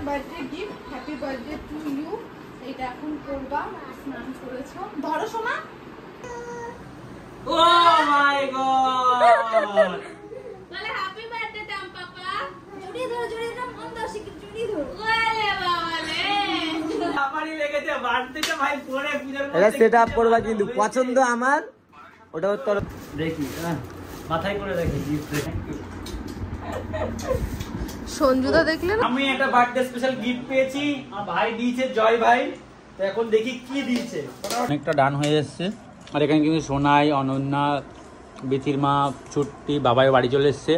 Birthday gift, happy birthday to you. এটা এখন করবা, স্নান করেছো, ধরো সোনা। ও মাই গড, বলে হ্যাপি বার্থডে টাম পাপা। জড়িয়ে ধরো, জড়িয়ে ধরো, মন দাও শিখে, জড়িয়ে ধরো। ওলে বাবা রে, আমারই লেগেছে বার্থডেটা ভাই পরে পূজার এটা সেট আপ করবা কিন্তু পছন্দ আমার, ওটা তোর দেখি মাথায় করে দেখি গিফট। সঞ্জুদা দেখলে না, আমি একটা বার্থডে স্পেশাল গিফট পেয়েছি, আমার ভাই দিয়েছে, জয় ভাই। তো এখন দেখি কি দিয়েছে। অনেকটা ডান হয়ে এসেছে, আর এখানে কিন্তু সোনাই, অনন্যা, বিথির মা, ছুট্টি, বাবাই বাড়ি চলে এসছে।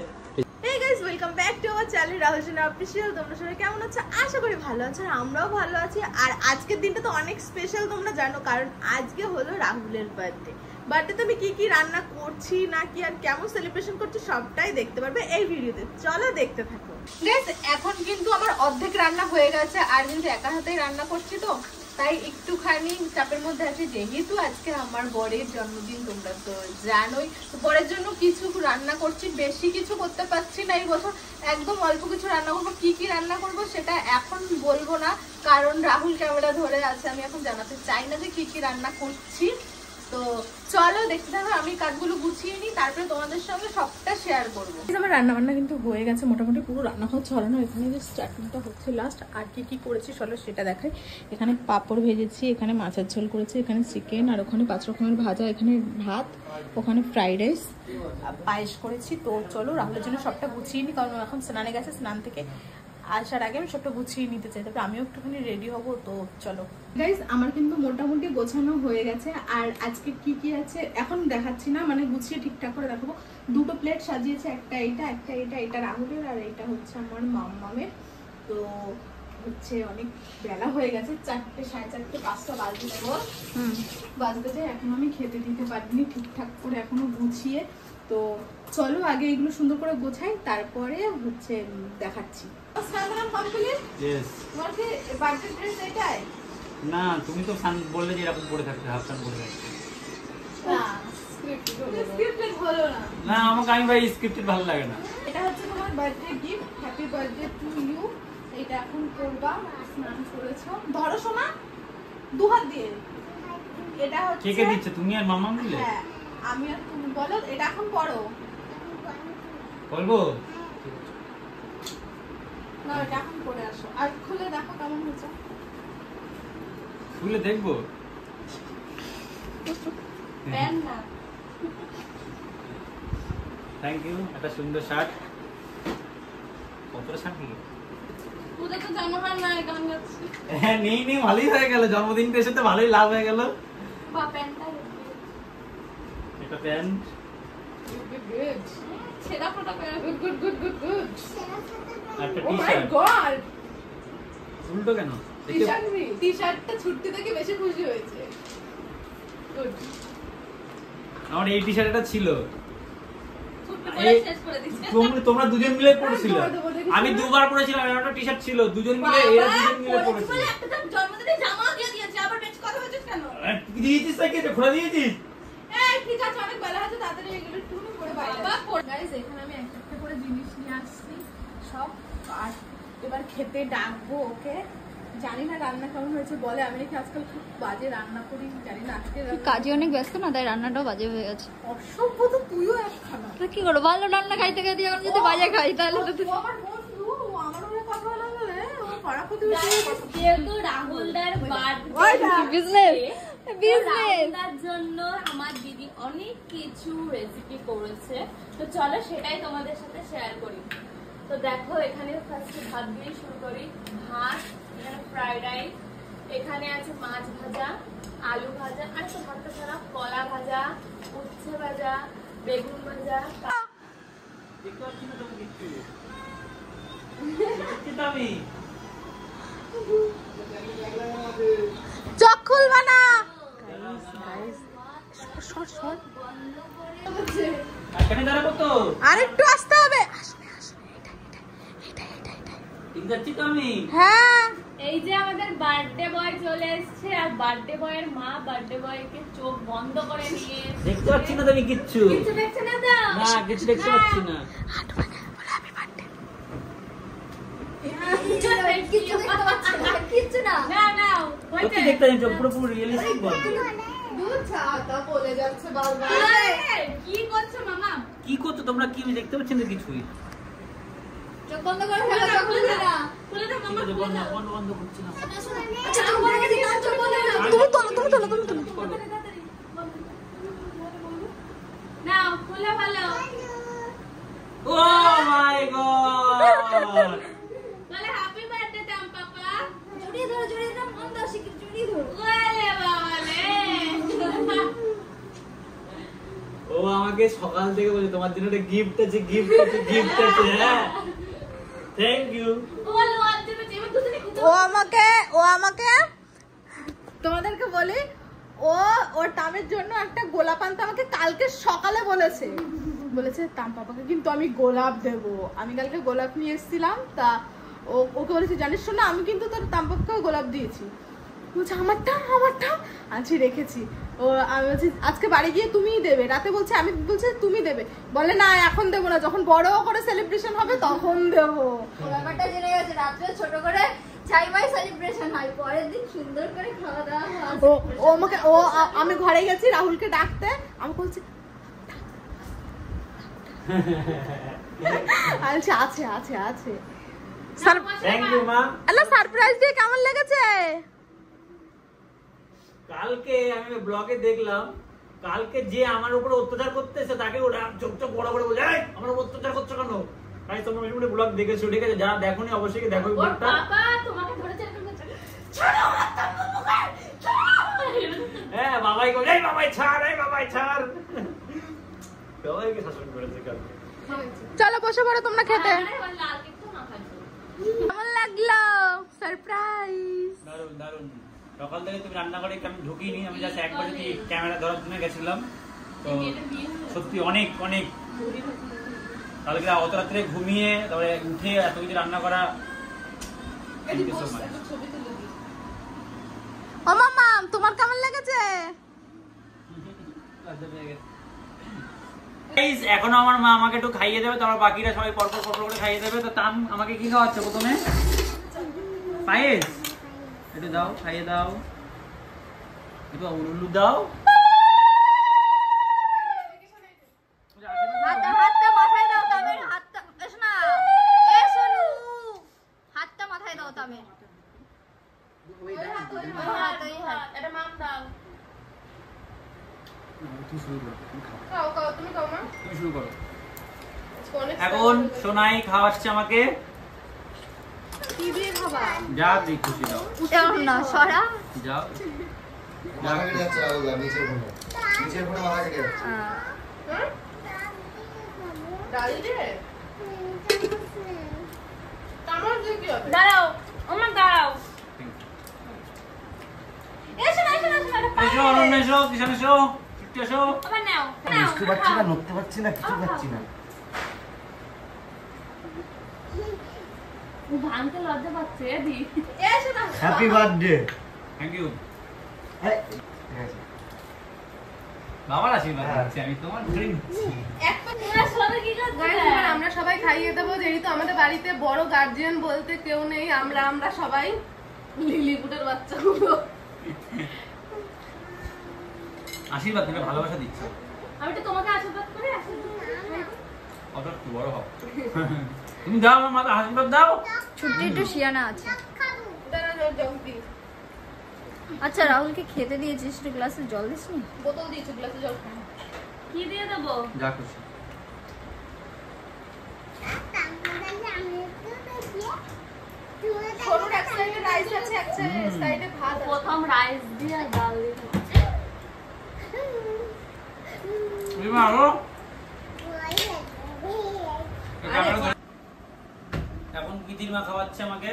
Hey guys, welcome back to our channel Rahul সোনা অফিসিয়াল। তোমরা সবাই কেমন আছো? আশা করি ভালো আছো, আর আমরাও ভালো আছি। আর আজকের দিনটা তো অনেক স্পেশাল, তোমরা জানো, কারণ আজকে হলো রাহুলের বার্থডে। বার্থডেতে আমি কি কি রান্না করছি না কি আর কেমন সেলিব্রেশন করছি সবটাই দেখতে পারবে এই ভিডিওতে। চলো দেখতে থাকো। গাইস, এখন কিন্তু আমার অর্ধেক রান্না হয়ে গেছে, আর কিন্তু একা হাতেই রান্না করছি, তো তাই একটুখানি চাপের মধ্যে আছি, যেহেতু আজকে আমার বরের জন্মদিন, তোমরা তো জানোই। তো বরের জন্য কিছু রান্না করছি, বেশি কিছু করতে পারছি না এই বছর, একদম অল্প কিছু রান্না করবো। কি কি রান্না করবো সেটা এখন বলবো না, কারণ রাহুল ক্যামেরা ধরে আছে, আমি এখন জানাতে চাই না যে কি কি রান্না করছি। তো চলো দেখতে থাকো, আমি কাজগুলো গুছিয়ে নিই, তারপরে তোমাদের সঙ্গে সবটা শেয়ার করবো। আমার রান্না বান্না কিন্তু হয়ে গেছে মোটামুটি, পুরো রান্না হচ্ছে ছড়ানো। এখানে যে চাটনিটা হচ্ছে লাস্ট, আর কি কি করেছি চলো সেটা দেখাই। এখানে পাঁপড় ভেজেছি, এখানে মাছের ঝোল করেছি, এখানে চিকেন, আর ওখানে 5 রকমের ভাজা, এখানে ভাত, ওখানে ফ্রাইড রাইস, পায়েস করেছি। তো চলো রাহুলের জন্য সবটা গুছিয়ে নিই, কারণ এখন স্নানে গেছে, স্নান থেকে আসার আগে আমি সবটা গুছিয়ে নিতে চাই, তারপরে আমিও একটুখানি রেডি হবো। তো চলো গাইস, আমার কিন্তু মোটামুটি গোছানো হয়ে গেছে। আর আজকে কি কি আছে এখন দেখাচ্ছি না, মানে গুছিয়ে ঠিকঠাক করে দেখাবো। 2টো প্লেট সাজিয়েছে, একটা এইটা, একটা এটা, এটা রাহুলের, আর এটা হচ্ছে আমার মাম্মামের। তো হচ্ছে অনেক বেলা হয়ে গেছে, 4টে, 4:30, 5টা বাজতে যাবো, বাজতে যায়। এখন আমি খেতে দিতে পারিনি ঠিকঠাক করে এখনো গুছিয়ে। তো চলো আগে এগুলো সুন্দর করে গোছাই, তারপরে হচ্ছে দেখাচ্ছি। না তুমি তো বললে যে এরকম পরে থাকতে, হাফ প্যান্ট পরে থাকতে। না আমাকে, আমি ভাই স্ক্রিপ্টেড ভালো লাগে না। এটা হচ্ছে তোমার birthday gift, happy birthday to you. এটা এখন করবা, স্নান করেছো, ধরো সোনা 2 হাত দিয়ে। এটা হচ্ছে কে কে দিচ্ছে, তুমি আর মামা মিলে? হ্যাঁ, আমি আর তুমি। বলো এটা এখন পড়ো। বলবো না, এটা এখন পড়ে আসো, আর খুলে দেখো কেমন হয়েছে। খুলে দেখবো। প্যান্ট না। থ্যাংক ইউ, একটা সুন্দর শার্ট। কতটা শার্ট নিয়ে? পুজো তো জানো হয় না, গান গাচ্ছি। হ্যাঁ নেই নেই, ভালোই হয়ে গেল, জন্মদিনটা এসে তো ভালোই লাভ হয়ে গেল। বা প্যান্টটা একটা প্যান্ট, গুড, ছেঁড়া ফোটা করে good, good, good, good, good. একটা ও মাই টি-শার্ট। গড, উল্টো কেন? টি-শার্টটা ছুটতে থেকে বেশি খুশি হয়েছে। গুড। আমার এই টি-শার্টটা ছিল, ছুটতে পরে শেষ করে দিচ্ছে। তোমরা দুজন মিলে পরেছিলে, আমি 2বার পরেছিলাম। একটা টি-শার্ট ছিল, দুজন মিলে, এরা দুজন মিলে পরেছিল। বলে একটা তো জন্মদিনে জামাও দিয়ে দিয়েছে, আবার বেশ কথা হয়েছে কেন? দিয়েছিস নাকি, এটা খোলা দিয়েছিস? এই ঠিক আছে, অনেক বেলা হয়েছে, তাড়াতাড়ি এগুলো একটু করে বাইরে। গাইস, এখানে আমি একটা করে জিনিস নিয়ে আসছি সব, আর এবার খেতে ডাকবো ওকে। জানি না রান্না কেমন হয়েছে বলে, আমি নাকি আজকাল খুব বাজে রান্না করি, জানি না। আজকে কাজে অনেক ব্যস্ত না, তাই রান্নাটাও বাজে হয়ে গেছে। অসভ্য তো তুইও একখানা। তো কি করবো, ভালো রান্না খাইতে খাইতে এখন যদি বাজে খাই তাহলে তো ও আমার বন্ধু, ও আমার হয়ে কথা বলা বলে ও পাড়া প্রতি যেহেতু রাহুলদার বিজনেস রাহুলদার জন্য আমার দিদি অনেক কিছু রেসিপি করেছে, তো চলো সেটাই তোমাদের সাথে শেয়ার করি। তো দেখো, এখানে ফার্স্টে ভাত দিয়ে শুরু করি। ভাত, এখানে ফ্রাইড রাইস, এখানে আছে মাছ ভাজা, আলু ভাজা, আর তো ভাতটা ছাড়া কলা ভাজা, উচ্ছে ভাজা, বেগুন ভাজা। দেখতে পাচ্ছি না তুমি কিচ্ছু। দেখতে তো আমি। চোখ খুলবা না। এখানে দাঁড়াবো তো, আরেকটু আসতে হবে। যাচ্ছি তো আমি। হ্যাঁ, এই যে আমাদের বার্থডে বয় চলে এসেছে, আর বার্থডে বয়ের মা বার্থডে বয়কে চোখ বন্ধ করে নিয়ে দেখতে পাচ্ছি না তুমি কিচ্ছু। কিছু দেখছে না তো? না কিছু দেখতে পাচ্ছি না। কিছু না নাও নাও সত্যি দেখতে জানছো পুরো রিয়েলিস্টিক বল। দুধ ছাতা বলে যাচ্ছে বারবার। কি করছো মামা? কি করছো তোমরা? কি আমি দেখতে পাচ্ছি না কিছুই। চোখ বন্ধ করে ফেলো, চোখ খুলে না। খুলে দাও ঠিক মামা, আছে, খুলে বন্ধ দাও। বন্ধ বন্ধ করছি না। আচ্ছা চোখ বন্ধ করে দিও, চোখ বন্ধ করে দাও। তুমি তোলো, তুমি তোলো, তুমি তোলো। নাও খুলে ফেলো। ও মাই গড! বলে হ্যাপি বার্থডে টাম পাপা। জড়িয়ে ধরো, জড়িয়ে ধরো, মন দাও শিখে, জড়িয়ে ধরো। ওলে বাবা রে। ও আমাকে সকাল থেকে বলে তোমার জন্য একটা গিফট আছে, গিফট আছে, গিফট আছে। হ্যাঁ, থ্যাংক ইউ। ওলে আজকে যেমন দুদিনে খুঁজে ও আমাকে তোমাদেরকে বলি, ওর টামের জন্য একটা গোলাপ আনতে আমাকে কালকে সকালে বলেছে তাম পাপাকে কিন্তু আমি গোলাপ দেব। আমি কালকে গোলাপ নিয়ে এসেছিলাম, তা ওকে বলেছি জানিস শোনা আমি কিন্তু তোর তাম পাপাকে গোলাপ দিয়েছি। বলছে আমারটা আনছি রেখেছি। আমি বলছি আজকে বাড়ি গিয়ে তুমিই দেবে। রাতে বলছে আমি বলছে তুমি দেবে। বলে না এখন দেবো না, যখন বড় করে সেলিব্রেশন হবে তখন দেবো। ব্যাপারটা জেনে গেছে, রাত্রে ছোট করে চাইমাই সেলিব্রেশন হয়, পরের দিন সুন্দর করে খাওয়া দাওয়া হয়। আমি ঘরে গেছি রাহুলকে ডাকতে, আমি বলছি আছে আছে আছে। থ্যাংক ইউ মা। আল্লাহ সারপ্রাইজ দিয়ে কেমন লেগেছে? কালকে আমি ব্লগে দেখলাম, কালকে যে আমার উপর অত্যাচার করতেছে তাকে ওরা চোখ চোখ বড় করে বলে আমার উপর অত্যাচার করছো কেন? তাই তোমরা মিনিমাম ব্লগ দেখেছো, ঠিক আছে? যারা দেখোনি অবশ্যই দেখো ওর ব্লগটা। পাপা তোমাকে ধরেছে এরকম করছে। ছাড়ো আমার তাম পাপাকে, ছাড়ো। হ্যাঁ, বাবাই বলে এই বাবাই ছাড়, এই বাবাই ছাড়। সবাইকে শাসন করেছে কালকে। চলো বসে পড়ো তোমরা খেতে। আরে ওর লাল কিন্তু না খাইছো। কেমন লাগলো সারপ্রাইজ? দারুন দারুন। সকাল থেকে তুমি রান্না করে আমি ঢুকিনি, আমি জাস্ট একবার যদি ক্যামেরা ধরার জন্য গেছিলাম। তো সত্যি অনেক অনেক কালকে অত রাত্রে ঘুমিয়ে তারপরে উঠে এত কিছু রান্না করা। Thank you so much. ও মামা তোমার কেমন লেগেছে? Guys, এখনো আমার মা আমাকে একটু খাইয়ে দেবে, তারপর বাকিরা সবাই পরপর করে খাইয়ে দেবে। তো তাম আমাকে কি খাওয়াচ্ছে প্রথমে? পায়েস। একটু দাও, খাইয়ে দাও। একটু উলু দাও। হাতটা মাথায় দাও তামের, হাতটা এসো না, এসো নু, হাতটা মাথায় দাও তামের। এটা মাম দাও। তুমি শুরু করো, তুমি খাও মা। তুমি শুরু করো। এখন সোনাই খাওয়াচ্ছে আমাকে। কি দিয়ে খাবা? যা দিই খুশি দাও। এরকম না, সরা। যাও। মাথা কেটে যাচ্ছে রাহুল, নিচের ফোনে মাথা কেটে যাচ্ছে। ডাল দিয়ে? তামার দিয়ে কি হবে? দাঁড়াও আমার দাঁড়াও। এসো না এসো না এসো না, এটা এসো অনন্য, এসো কিষান, এসো একটু এসো। আবার নাও নাও। বুঝতে পারছি না, নড়তে পারছি না, কিছু পাচ্ছি না। ভাঙতে লজ্জা পাচ্ছে এদি। এসো না। Happy birthday. Thank you. ঠিক আছে। বাবার আশীর্বাদ দিচ্ছি আমি, তোমার ধরে নিচ্ছি। একটা তোমরা সবাই কি করছো? Guys, এবার আমরা সবাই খাইয়ে দেবো, যেহেতু আমাদের বাড়িতে বড় গার্জিয়ান বলতে কেউ নেই। আমরা সবাই লিলিপুটের বাচ্চাগুলো। আশীর্বাদ দিলে ভালোবাসা দিচ্ছ। আমি তো তোমাকে আশীর্বাদ করে অত একটু বড় হও। তুমি দাও আমার মাথা আশীর্বাদ দাও। ছুটি একটু শিয়ানা আছে। দাঁড়া জলদি। আচ্ছা রাহুলকে খেতে দিয়েছিস, একটু গ্লাসে জল দিসনি? বোতল দিয়েছো, গ্লাসে জল খাও। কি দিয়ে দেবো? যা খুশি। সরুর এক সাইডে রাইস আছে, এক সাইডে ভাত আছে। প্রথম রাইস দিয়ে আর ডাল দিয়ে দেবো। তুমি মারো। এখন বিধির মা খাওয়াচ্ছে আমাকে।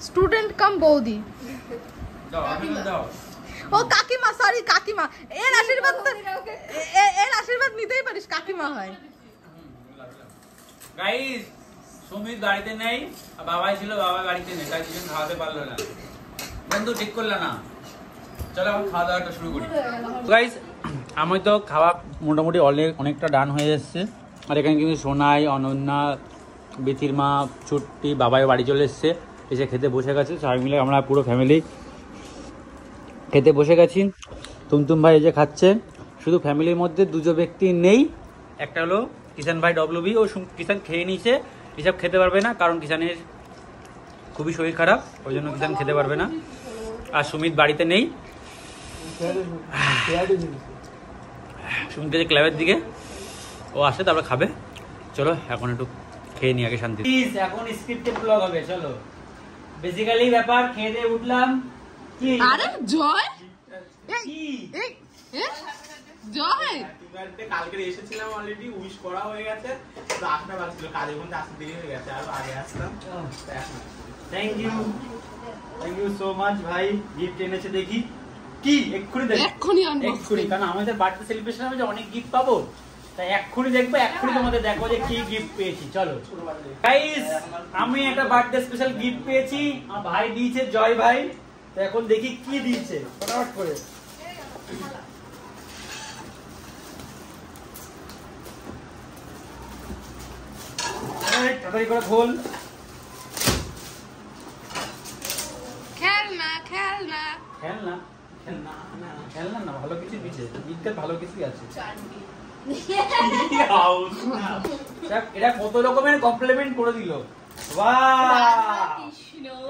স্টুডেন্ট কাম বৌদি। দাও আশীর্বাদ দাও। ও কাকিমা, সরি কাকিমা। এর আশীর্বাদ এর আশীর্বাদ নিতেই পারিস, কাকিমা হয়। গাইস, সুমিত বাড়িতে নেই, আর বাবাই ছিল, বাবা বাড়িতে নেই, তাই দুজন খাওয়াতে পারলো না। বন্ধু ঠিক করলে না। চলো এখন খাওয়া দাওয়াটা শুরু করি। গাইস, আমি তো খাওয়া মোটামুটি অনেকটা ডান হয়ে এসেছে। আর এখানে কিন্তু সোনাই, অনন্যা, বিথির মা, ছুট্টি, বাবাই বাড়ি চলে এসছে, এসে খেতে বসে গেছে। সবাই মিলে আমরা পুরো ফ্যামিলি খেতে বসে গেছি। তুমতুম ভাই এই যে খাচ্ছে। শুধু ফ্যামিলির মধ্যে দুটো ব্যক্তি নেই, একটা হলো কিষান ভাই ডব্লিউবি। ও কিষান খেয়ে নিয়েছে, এসব খেতে পারবে না কারণ কিষানের খুবই শরীর খারাপ, ওই জন্য কিষান খেতে পারবে না। আর সুমিত বাড়িতে নেই, সুমিত গেছে ক্লাবের দিকে, ও আসে তারপরে খাবে। চলো এখন একটু খেয়ে নিই আগে শান্তি। এখন স্ক্রিপ্টেড ব্লগ হবে, চলো। বেসিক্যালি ব্যাপার খেয়ে দিয়ে উঠলাম। কি আরে জয় কি জয় কালকে এসেছিলাম, অলরেডি উইশ করা হয়ে গেছে, তো আসতে পারছিল, কাজের মধ্যে আসতে দেরি হয়ে গেছে, আরো আগে আসতাম। থ্যাংক ইউ সো মাচ ভাই। গিফট এনেছে দেখি কি, এক্ষুনি দেখি, এক্ষুনি, কারণ আমাদের বার্থডে সেলিব্রেশন হবে যে অনেক গিফট পাবো, তাই এক্ষুনি দেখবো, এক্ষুনি তোমাদের দেখো যে কি গিফট পেয়েছি। চলো গাইস, আমি একটা বার্থডে স্পেশাল গিফট পেয়েছি, আমার ভাই দিয়েছে, জয় ভাই। তো এখন দেখি কি দিয়েছে, ফটাফট করে। তাড়াতাড়ি করে খোল। খেলনা খেলনা খেলনা খেলনা না, ভালো কিছু দিচ্ছে, ঈদগার ভালো কিছুই আছে। এটা কত রকমের কমপ্লিমেন্ট করে দিল।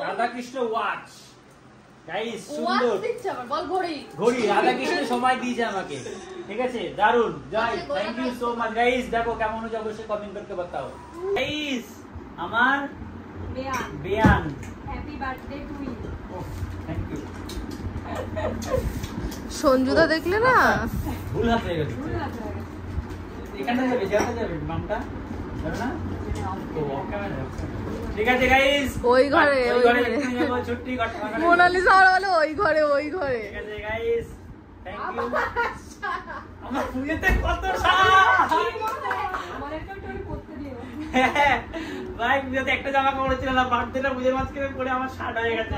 রাধা কৃষ্ণ ওয়াচ, গাইস সুন্দর ঘড়ি রাধা কৃষ্ণ সময় দিয়েছে আমাকে, ঠিক আছে, দারুন। Joy, thank you so much guys. দেখো কেমন হচ্ছে অবশ্যই কমেন্ট করতে বাতাও গাইস। আমার বেয়ান, happy birthday to you. Thank you. সঞ্জুদা দেখলে না, ভুল হাত হয়ে গেছে। এখানে যাবে, যেতে যাবে নামটা যাবে না। ঠিক আছে গাইস, ওই ঘরে ছুটি মোনালিসা আমার বলে ওই ঘরে ওই ঘরে। ঠিক আছে গাইস, থ্যাংক ইউ। আমার পুজোতে কত ভাই, পুজোতে একটা জামা কাপড় ছিল না, বার্থডেটা পুজোর মাঝখানে পরে আমার শার্ট হয়ে গেছে।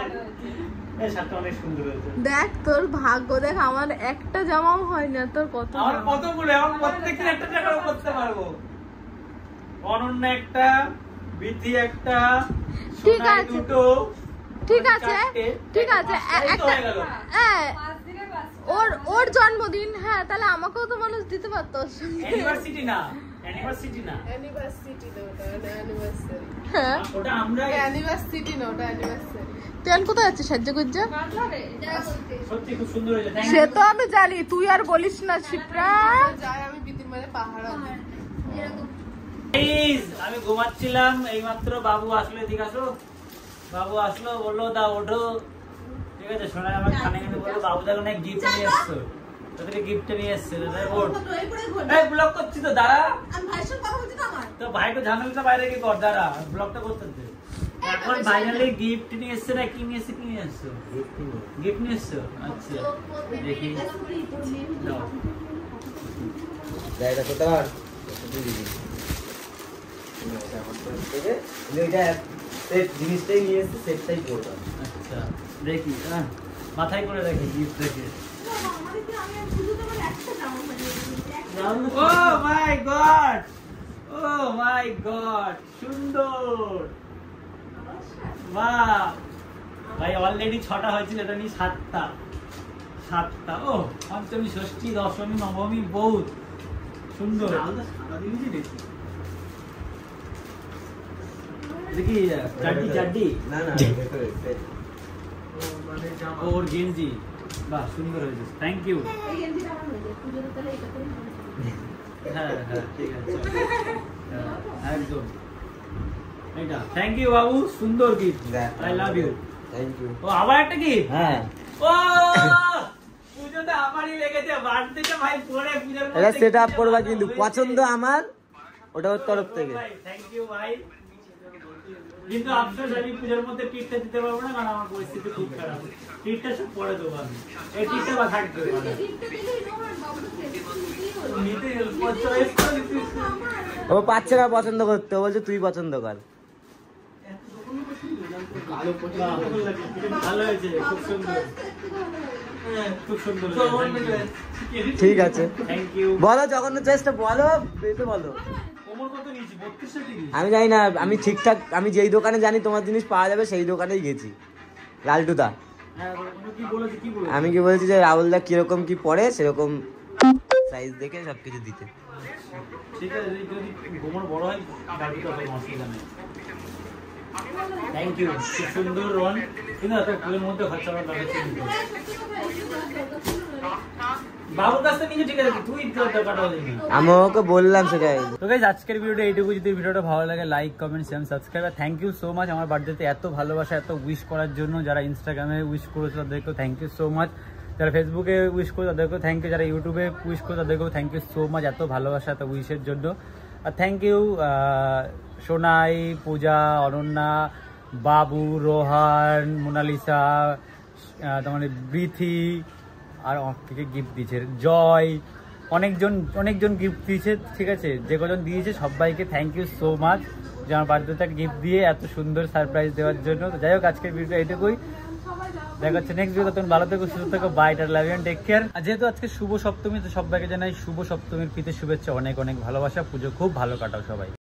এই শার্টটা অনেক সুন্দর হয়েছে। দেখ তোর ভাগ্য, দেখ আমার একটা জামাও হয় না, তোর কত আমার কতগুলো, আমার প্রত্যেকদিন একটা জামা পরতে পারবো। অনন্য একটা, বিথি একটা, ঠিক সোনাই আছে। দুটো, ঠিক আছে ঠিক আছে, একটা ওর জন্মদিন, হ্যাঁ তাহলে আমাকেও তো মানুষ দিতে পারতো। ইউনিভার্সিটি না, ইউনিভার্সিটি না, হ্যাঁ ওটা আমরা তুই আর কোথায় যাচ্ছিস সাহায্য করছে? সত্যি খুব সুন্দর হয়েছে। Thank say you. তো আমি জানি, তুই আর বলিস না শিপ্রা। Please, আমি ঘুমাচ্ছিলাম, এইমাত্র বাবু আসলো, এদিকে আসো। বাবু আসলো, বললো দা ওঠো, ঠিক আছে। শোনা আমার কানে কানে বললো বাবু দেখো না গিফট নিয়ে এসছো, তোদেরকে গিফট নিয়ে এসছে। ওঠ, এই ব্লগ করছি তো, দাঁড়া। তো ভাইকে ঝামেলাটা বাইরে গিয়ে কর, দাঁড়া, ব্লগটা করতে দে। এখন ফাইনালি গিফট নিয়ে এসছে না, কি নিয়ে এসছে, কি নিয়ে এসছো? গিফট নিয়ে এসছো, আচ্ছা দেখি দাও। জায়গা তো তার জিনিসটাই নিয়ে এসছে, সেটটাই করতাম। আচ্ছা দেখি, মাথায় করে রাখি গিফট রেখে। ও my god, O my god, সুন্দর, বাহ ভাই। অলরেডি 6টা হয়েছিল, এটা নিয়ে 7টা। ও পঞ্চমী, ষষ্ঠী, দশমী, নবমী, বহুত সুন্দর। দেখি চাড্ডি না না, ওর গেঞ্জি, বাহ সুন্দর হয়েছে, থ্যাংক ইউ। হ্যাঁ হ্যাঁ ঠিক আছে, একদম এটা থ্যাংক ইউ বাবু, সুন্দর gift, I love you. Thank you. ও আবার একটা গিফট, হ্যাঁ ও পুজোতে আমারই লেগেছে, বার্থডেটা ভাই পরে পূজার মধ্যে এটা সেট আপ করবা, কিন্তু পছন্দ আমার, ওটা ওর তরফ থেকে। থ্যাংক ইউ ভাই। কিন্তু আফসোস আমি পূজার মধ্যে টিটটা দিতে পারবো না, কারণ আমার পরিস্থিতি খুব খারাপ। টিটটা সব পরে দেবো আমি, এই টিটটা বা থাকবে ও পাচ্ছে না পছন্দ করতে, ও বলছে তুই পছন্দ কর। ভালো হয়েছে, খুব সুন্দর, খুব সুন্দর, ঠিক আছে, থ্যাংক ইউ। বলো যখন চেষ্টা বলো, বলো। তোমার কত নিয়েছি 3230 আমি জানি না, আমি ঠিকঠাক আমি যেই দোকানে জানি তোমার জিনিস পাওয়া যাবে সেই দোকানেই গেছি। লালটুদা হ্যাঁ তুমি কি বলেছি আমি কি বলছি যে রাহুলদা কিরকম কি পড়ে সেরকম সাইজ দেখে সবকিছু দিতে। ঠিক আছে, যদি গোমর বড় হয় বাকি তো কোনো অসুবিধা নেই। থ্যাংক ইউ, খুব সুন্দর রন, কিন্তু এত ফুলের মধ্যে খরচা করা লাগছে। বাবুর কাছ থেকে নিয়ে ঠিক আছে, তুই টাকাটা দিবি। আমি ওকে বললাম সেটাই। তো গাইস আজকের ভিডিওটা এইটুকু। যদি ভিডিওটা ভালো লাগে লাইক কমেন্ট শেয়ার সাবস্ক্রাইব। আর থ্যাংক ইউ সো মাচ আমার বার্থডেতে এত ভালোবাসা এত উইশ করার জন্য। যারা ইনস্টাগ্রামে উইশ করেছে তাদেরকেও থ্যাংক ইউ সো মাচ, যারা ফেসবুকে উইশ করে তাদেরকেও থ্যাংক ইউ, যারা ইউটিউবে উইশ করে তাদেরকেও থ্যাংক ইউ সো মাচ এত ভালোবাসা এত উইশের জন্য। আর thank you Sonai, Puja, Ananya, Babu, Rohan, Mona Lisa, তোমার বৃথি, আর কে গিফট দিয়েছে, জয়, অনেকজন গিফট দিয়েছে। ঠিক আছে, যে কজন দিয়েছে সবাইকে থ্যাংক ইউ সো মাচ যে আমার বার্থডেতে গিফট দিয়ে এত সুন্দর সারপ্রাইজ দেওয়ার জন্য। তো যাই হোক আজকের ভিডিও এইটুকুই, দেখা হচ্ছে নেক্সট ভিডিও। তখন ভালো থেকো, সুস্থ থেকো, bye, ta ta, love you and take care. আর যেহেতু আজকে শুভ সপ্তমী, তো সবাইকে জানাই শুভ সপ্তমীর প্রীতি শুভেচ্ছা, অনেক অনেক ভালোবাসা, পুজো খুব ভালো কাটাও সবাই।